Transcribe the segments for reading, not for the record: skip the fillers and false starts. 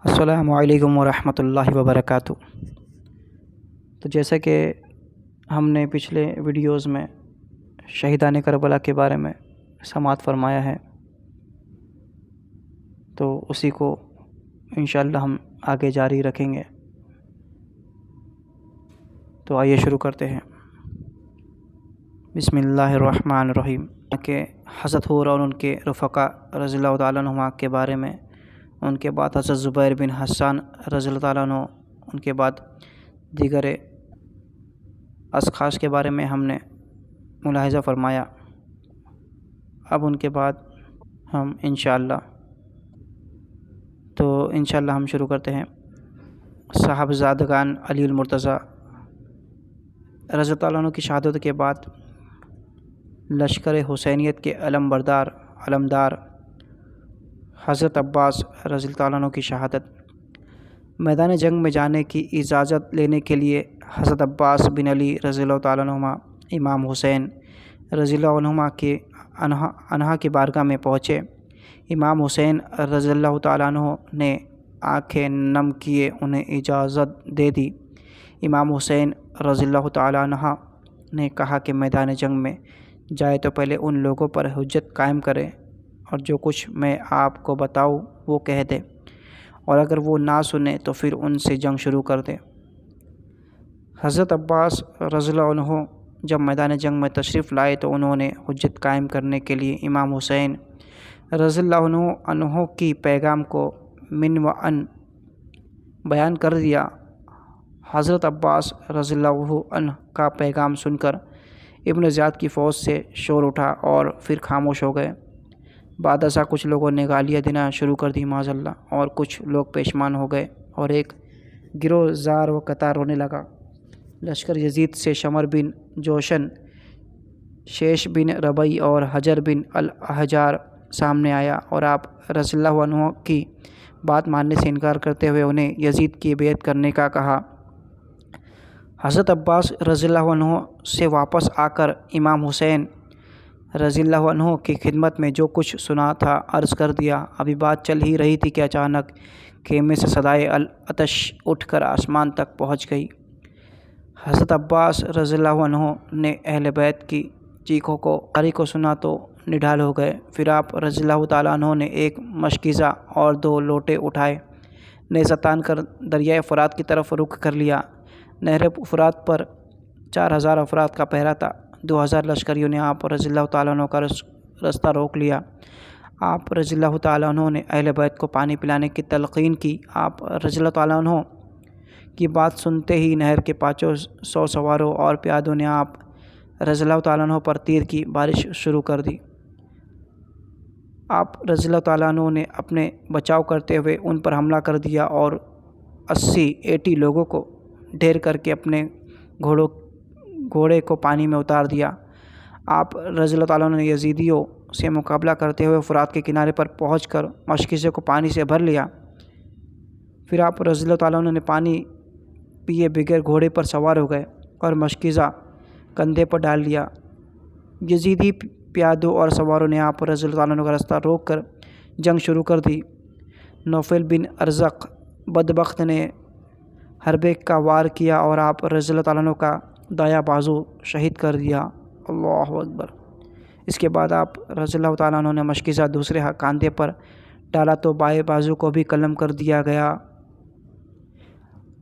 السلام علیکم ورحمۃ اللہ وبرکاتہ۔ تو جیسا کہ ہم نے پچھلے ویڈیوز میں شہیدان کربلا کے بارے میں سماعت فرمایا ہے، تو اسی کو انشاءاللہ ہم آگے جاری رکھیں گے۔ تو آئیے شروع کرتے ہیں۔ بسم اللہ الرحمن الرحیم۔ کہ حضرت حور اور ان کے رفقا رضی اللہ تعالیٰ عنہ کے بارے میں، ان کے بعد حضرت زبیر بن حسان رضی اللہ تعالیٰ عنہ، ان کے بعد دیگر اشخاص کے بارے میں ہم نے ملاحظہ فرمایا۔ اب ان کے بعد ہم انشاءاللہ ہم شروع کرتے ہیں۔ صاحبزادگان علی المرتضیٰ رضی اللہ تعالیٰ عنہ کی شہادت کے بعد لشکر حسینیت کے علمدار حضرت عباس رضی اللہ تعالیٰ عنہ کی شہادت۔ میدان جنگ میں جانے کی اجازت لینے کے لیے حضرت عباس بن علی رضی اللہ تعالیٰ عنہما امام حسین رضی اللہ عنہما کے انہا کی بارگاہ میں پہنچے۔ امام حسین رضی اللہ تعالیٰ عنہ نے آنکھیں نم کیے انہیں اجازت دے دی۔ امام حسین رضی اللہ تعالیٰ عنہ نے کہا کہ میدان جنگ میں جائے تو پہلے ان لوگوں پر حجت قائم کرے اور جو کچھ میں آپ کو بتاؤں وہ کہہ دے، اور اگر وہ نہ سنے تو پھر ان سے جنگ شروع کر دے۔ حضرت عباس رضی اللہ عنہ جب میدان جنگ میں تشریف لائے تو انہوں نے حجت قائم کرنے کے لیے امام حسین رضی اللہ عنہ کی پیغام کو من و عن بیان کر دیا۔ حضرت عباس رضی اللہ عنہ کا پیغام سن کر ابن زیاد کی فوج سے شور اٹھا اور پھر خاموش ہو گئے۔ بعد ازاں کچھ لوگوں نے گالیاں دینا شروع کر دی معاذ اللہ، اور کچھ لوگ پیشمان ہو گئے اور ایک گروہ زار و قطار ہونے لگا۔ لشکر یزید سے شمر بن جوشن، شیش بن ربیع اور حجر بن الاحجار سامنے آیا اور آپ رضی اللہ عنہ کی بات ماننے سے انکار کرتے ہوئے انہیں یزید کی بیعت کرنے کا کہا۔ حضرت عباس رضی اللہ عنہ سے واپس آ کر امام حسین رضی اللہ عنہ کی خدمت میں جو کچھ سنا تھا عرض کر دیا۔ ابھی بات چل ہی رہی تھی کہ اچانک خیمے سے صدائے العطش اٹھ کر آسمان تک پہنچ گئی۔ حضرت عباس رضی اللہ عنہ نے اہل بیت کی چیخوں کو سنا تو نڈھال ہو گئے۔ پھر آپ رضی اللہ تعالیٰ عنہ نے ایک مشکیزہ اور 2 لوٹے اٹھائے، نیزہ تان کر دریائے فرات کی طرف رخ کر لیا۔ نہر فرات پر 4000 افراد کا پہرا تھا۔ 2000 لشکریوں نے آپ رضی اللہ تعالیٰ عنہ کا رستہ روک لیا۔ آپ رضی اللہ تعالیٰ عنہ نے اہل بیت کو پانی پلانے کی تلقین کی۔ آپ رضی اللہ تعالیٰ عنہ کی بات سنتے ہی نہر کے 500 سواروں اور پیادوں نے آپ رضی اللہ تعالیٰ عنہ پر تیر کی بارش شروع کر دی۔ آپ رضی اللہ تعالیٰ عنہ نے اپنے بچاؤ کرتے ہوئے ان پر حملہ کر دیا اور 80 لوگوں کو ڈھیر کر کے اپنے گھوڑے کو پانی میں اتار دیا۔ آپ رضی اللہ تعالیٰ عنہ نے یزیدیوں سے مقابلہ کرتے ہوئے فرات کے کنارے پر پہنچ کر مشکیزے کو پانی سے بھر لیا۔ پھر آپ رضی اللہ تعالیٰ عنہ نے پانی پیے بغیر گھوڑے پر سوار ہو گئے اور مشکیزہ کندھے پر ڈال لیا۔ یزیدی پیادوں اور سواروں نے آپ رضی اللہ تعالیٰ عنہ کا رستہ روک کر جنگ شروع کر دی۔ نوفل بن ارزق بدبخت نے حربے کا وار کیا اور آپ رضی اللہ تعالیٰ عنہ کا دایاں بازو شہید کر دیا۔ اللہ اکبر۔ اس کے بعد آپ رضی اللہ تعالیٰ عنہ نے مشکیزہ دوسرے کاندھے پر ڈالا تو بائیں بازو کو بھی قلم کر دیا گیا۔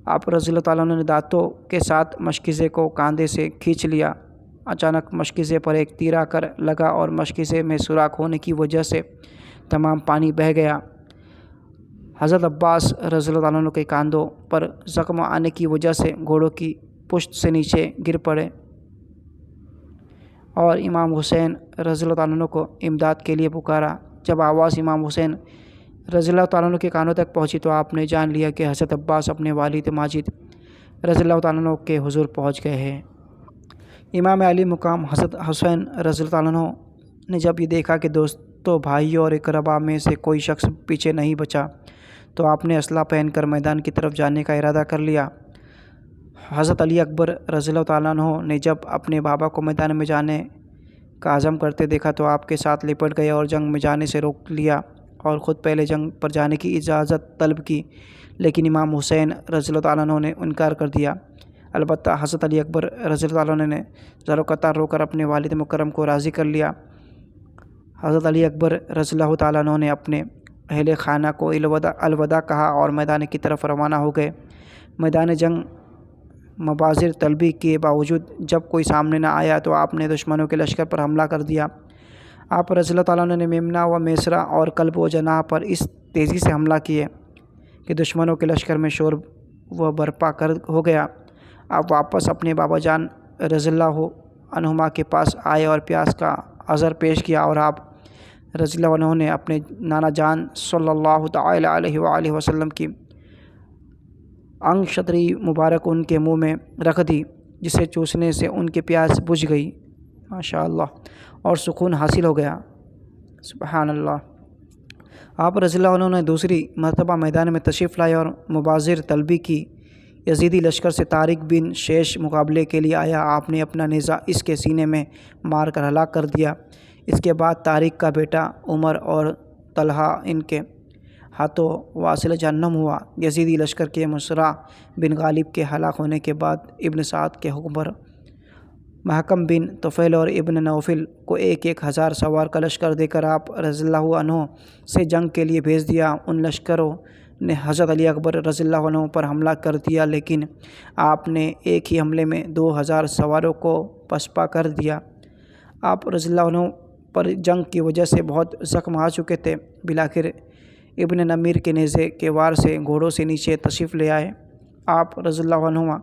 آپ رضی اللہ تعالیٰ عنہ نے دانتوں کے ساتھ مشکیزے کو کاندھے سے کھینچ لیا۔ اچانک مشکیزے پر ایک تیر آ کر لگا اور مشکیزے میں سوراخ ہونے کی وجہ سے تمام پانی بہہ گیا۔ حضرت عباس رضی اللہ تعالیٰ عنہ کے کاندھوں پر زخم آنے کی وجہ سے گھوڑوں کی پشت سے نیچے گر پڑے اور امام حسین رضی اللہ تعالیٰ عنہ کو امداد کے لیے پکارا۔ جب آواز امام حسین رضی اللہ تعالیٰ عنہ کے کانوں تک پہنچی تو آپ نے جان لیا کہ حضرت عباس اپنے والد ماجد رضی اللہ تعالیٰ عنہ کے حضور پہنچ گئے ہیں۔ امام علی مقام حضرت حسین رضی اللہ تعالیٰ عنہ نے جب یہ دیکھا کہ دوستوں، بھائیوں اور اقربا میں سے کوئی شخص پیچھے نہیں بچا تو آپ نے اسلحہ پہن کر میدان کی طرف جانے کا ارادہ کر لیا۔ حضرت علی اکبر رضی اللہ تعالیٰ عنہ نے جب اپنے بابا کو میدان میں جانے کا عزم کرتے دیکھا تو آپ کے ساتھ لپٹ گئے اور جنگ میں جانے سے روک لیا۔ اور خود پہلے جنگ پر جانے کی اجازت طلب کی، لیکن امام حسین رضی اللہ تعالیٰ عنہ نے انکار کر دیا۔ البتہ حضرت علی اکبر رضی اللہ تعالیٰ عنہ نے زارو قطار رو کر اپنے والد مکرم کو راضی کر لیا۔ حضرت علی اکبر رضی اللہ تعالیٰ عنہ نے اپنے اہل خانہ کو الوداع کہا اور میدان کی طرف روانہ ہو گئے۔ میدان جنگ مبازر طلبی کے باوجود جب کوئی سامنے نہ آیا تو آپ نے دشمنوں کے لشکر پر حملہ کر دیا۔ آپ رضی اللہ تعالیٰ عنہ نے میمنہ و میسرہ اور کلب و جناح پر اس تیزی سے حملہ کیے کہ دشمنوں کے لشکر میں شور و برپا ہو گیا۔ آپ واپس اپنے بابا جان رضی اللہ عنہما کے پاس آئے اور پیاس کا عذر پیش کیا، اور آپ رضی اللہ عنہ نے اپنے نانا جان صلی اللہ تعالی علیہ وآلہ وسلم کی انگ شتری مبارک ان کے منہ میں رکھ دی، جسے چوسنے سے ان کی پیاس بجھ گئی، ماشاء اللہ، اور سکون حاصل ہو گیا، سبحان اللہ۔ آپ رضی اللہ عنہ نے دوسری مرتبہ میدان میں تشریف لائے اور مبازر طلبی کی یزیدی لشکر سے طارق بن شیش مقابلے کے لیے آیا۔ آپ نے اپنا نیزہ اس کے سینے میں مار کر ہلاک کر دیا۔ اس کے بعد طارق کا بیٹا عمر اور طلحہ ان کے ہاتھوں واصل جہنم ہوا۔ یزیدی لشکر کے مسرع بن غالب کے ہلاک ہونے کے بعد ابن سعد کے حکم پر محکم بن طفیل اور ابن نوفل کو 1000 سوار کا لشکر دے کر آپ رضی اللہ عنہ سے جنگ کے لیے بھیج دیا۔ ان لشکروں نے حضرت علی اکبر رضی اللہ عنہ پر حملہ کر دیا، لیکن آپ نے ایک ہی حملے میں 2000 سواروں کو پسپا کر دیا۔ آپ رضی اللہ عنہ پر جنگ کی وجہ سے بہت زخم آ چکے تھے۔ بالآخر ابن نمیر کے نیزے کے وار سے گھوڑوں سے نیچے تشریف لے آئے۔ آپ رضی اللہ عنہ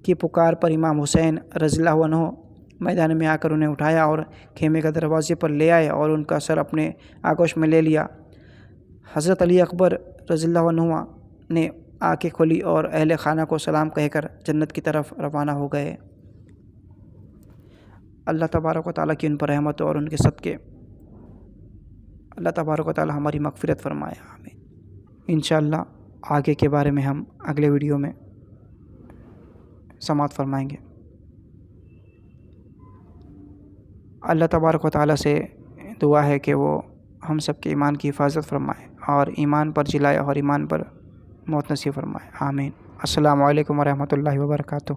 کی پکار پر امام حسین رضی اللہ عنہ میدان میں آ کر انہیں اٹھایا اور خیمے کے دروازے پر لے آئے اور ان کا سر اپنے آغوش میں لے لیا۔ حضرت علی اکبر رضی اللہ عنہ نے آنکھیں کھولی اور اہل خانہ کو سلام کہہ کر جنت کی طرف روانہ ہو گئے۔ اللہ تبارک و تعالیٰ کی ان پر رحمت اور ان کے صدقے اللہ تبارک و تعالیٰ ہماری مغفرت فرمائے، آمین۔ انشاءاللہ آگے کے بارے میں ہم اگلے ویڈیو میں سماعت فرمائیں گے۔ اللہ تبارک و تعالیٰ سے دعا ہے کہ وہ ہم سب کے ایمان کی حفاظت فرمائے اور ایمان پر جلائے اور ایمان پر موت نصیب فرمائے، آمین۔ السلام علیکم ورحمۃ اللہ وبرکاتہ۔